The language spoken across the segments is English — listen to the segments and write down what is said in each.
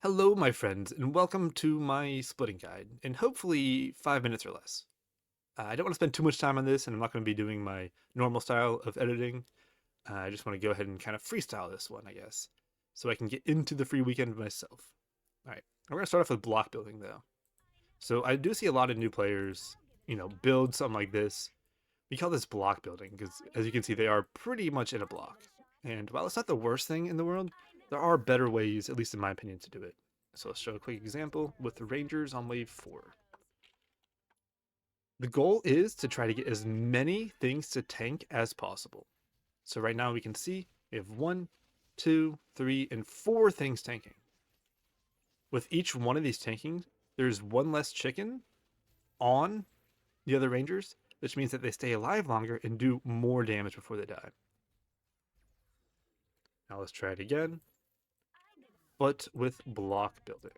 Hello, my friends, and welcome to my splitting guide in hopefully 5 minutes or less. I don't want to spend too much time on this, and I'm not going to be doing my normal style of editing. I just want to go ahead and kind of freestyle this one, I guess, so I can get into the free weekend myself. All right, we're going to start off with block building, though. So I do see a lot of new players, build something like this. We call this block building because, as you can see, they are pretty much in a block. And while it's not the worst thing in the world, there are better ways, at least in my opinion, to do it. So let's show a quick example with the Rangers on wave 4. The goal is to try to get as many things to tank as possible. So right now we can see we have 1, 2, 3, and 4 things tanking. With each one of these tanking, there's one less chicken on the other Rangers, which means that they stay alive longer and do more damage before they die. Now let's try it again, but with block building.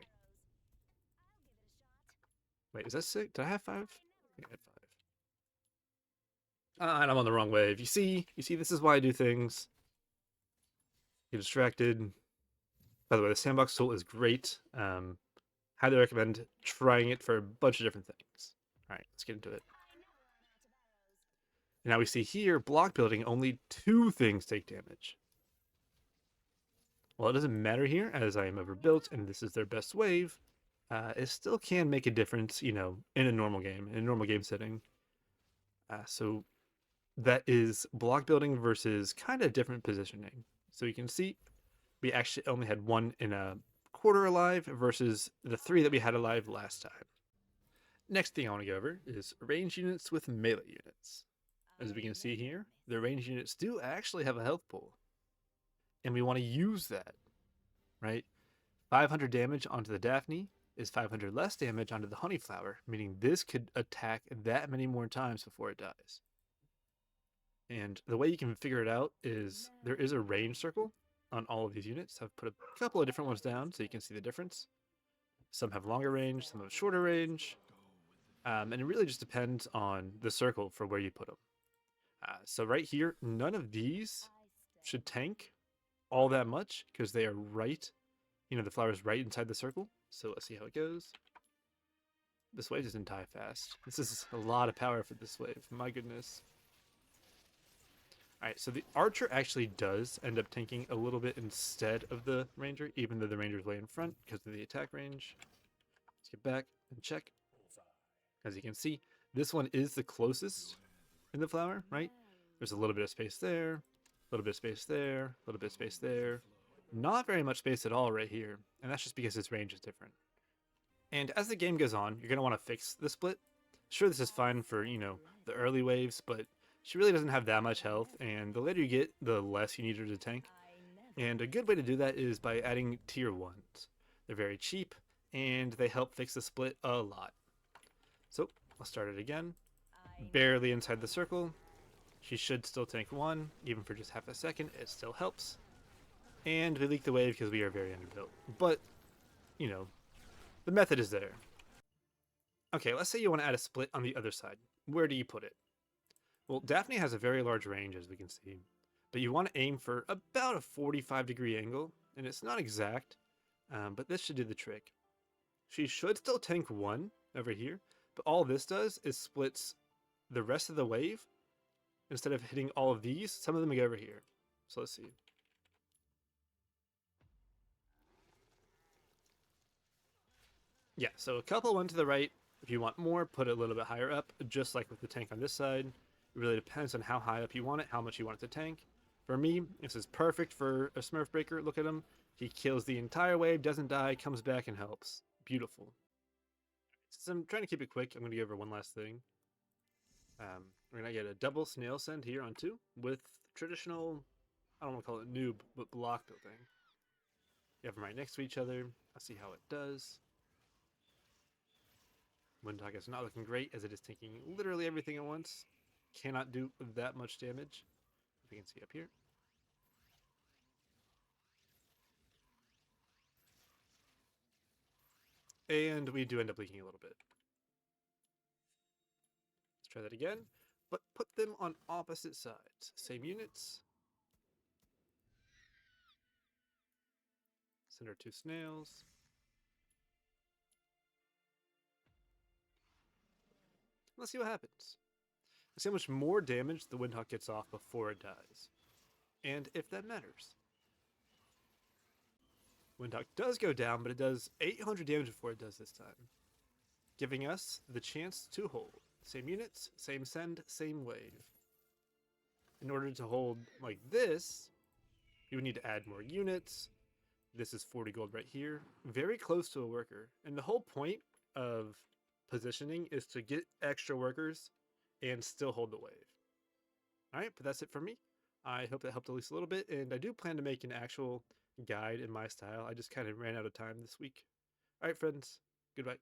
Wait, is that 6? Did I have 5? I think I had 5. And I'm on the wrong wave. You see, this is why I do things. Get distracted. By the way, the sandbox tool is great. Highly recommend trying it for a bunch of different things. All right, let's get into it. And now we see here, block building, only 2 things take damage. Well, it doesn't matter here, as I am overbuilt, and this is their best wave. It still can make a difference, in a normal game setting. So that is block building versus kind of different positioning. So you can see we actually only had 1 in a quarter alive versus the 3 that we had alive last time. Next thing I want to go over is range units with melee units. As we can see here, the range units do actually have a health pool. And we want to use that, right? 500 damage onto the Daphne is 500 less damage onto the Honeyflower, meaning this could attack that many more times before it dies. And the way you can figure it out is there is a range circle on all of these units. I've put a couple of different ones down so you can see the difference. Some have longer range, some have shorter range. And it really just depends on the circle for where you put them. So right here, none of these should tank all that much because they are right, the flower's right inside the circle. So let's see how it goes. This wave doesn't die fast. This is a lot of power for this wave. My goodness. Alright, so the archer actually does end up tanking a little bit instead of the ranger, even though the ranger's way in front because of the attack range. Let's get back and check. As you can see, this one is the closest in the flower, right? There's a little bit of space there, a little bit of space there, a little bit of space there. Not very much space at all right here, and that's just because its range is different. And as the game goes on, you're going to want to fix the split. Sure, this is fine for, the early waves, but she really doesn't have that much health, and the later you get, the less you need her to tank. And a good way to do that is by adding tier 1s. They're very cheap, and they help fix the split a lot. So, I'll start it again. Barely inside the circle. She should still tank 1, even for just half a second, it still helps. And we leak the wave because we are very underbuilt. But, the method is there. Okay, let's say you want to add a split on the other side. Where do you put it? Well, Daphne has a very large range, as we can see, but you want to aim for about a 45-degree angle, and it's not exact, but this should do the trick. She should still tank 1 over here, but all this does is splits the rest of the wave. Instead of hitting all of these, some of them go over here. So let's see. Yeah, so a couple went to the right. If you want more, put it a little bit higher up, just like with the tank on this side. It really depends on how high up you want it, how much you want it to tank. For me, this is perfect for a Smurf Breaker. Look at him. He kills the entire wave, doesn't die, comes back and helps. Beautiful. Since I'm trying to keep it quick, I'm going to go over one last thing. We're going to get a double Snail Send here on 2 with traditional, I don't want to call it noob, but block building. You have them right next to each other. I'll see how it does. Windhog is not looking great as it is taking literally everything at once. Cannot do that much damage. If you can see up here. And we do end up leaking a little bit. Let's try that again. But put them on opposite sides. Same units. Send our 2 snails. Let's see what happens. Let's see how much more damage the Windhawk gets off before it dies. And if that matters. Windhawk does go down, but it does 800 damage before it does this time, giving us the chance to hold. Same units, same send, same wave. In order to hold like this, you would need to add more units. This is 40 gold right here, very close to a worker. And the whole point of positioning is to get extra workers and still hold the wave. All right, but that's it for me. I hope that helped at least a little bit, and I do plan to make an actual guide in my style. I just kind of ran out of time this week. All right, friends, goodbye.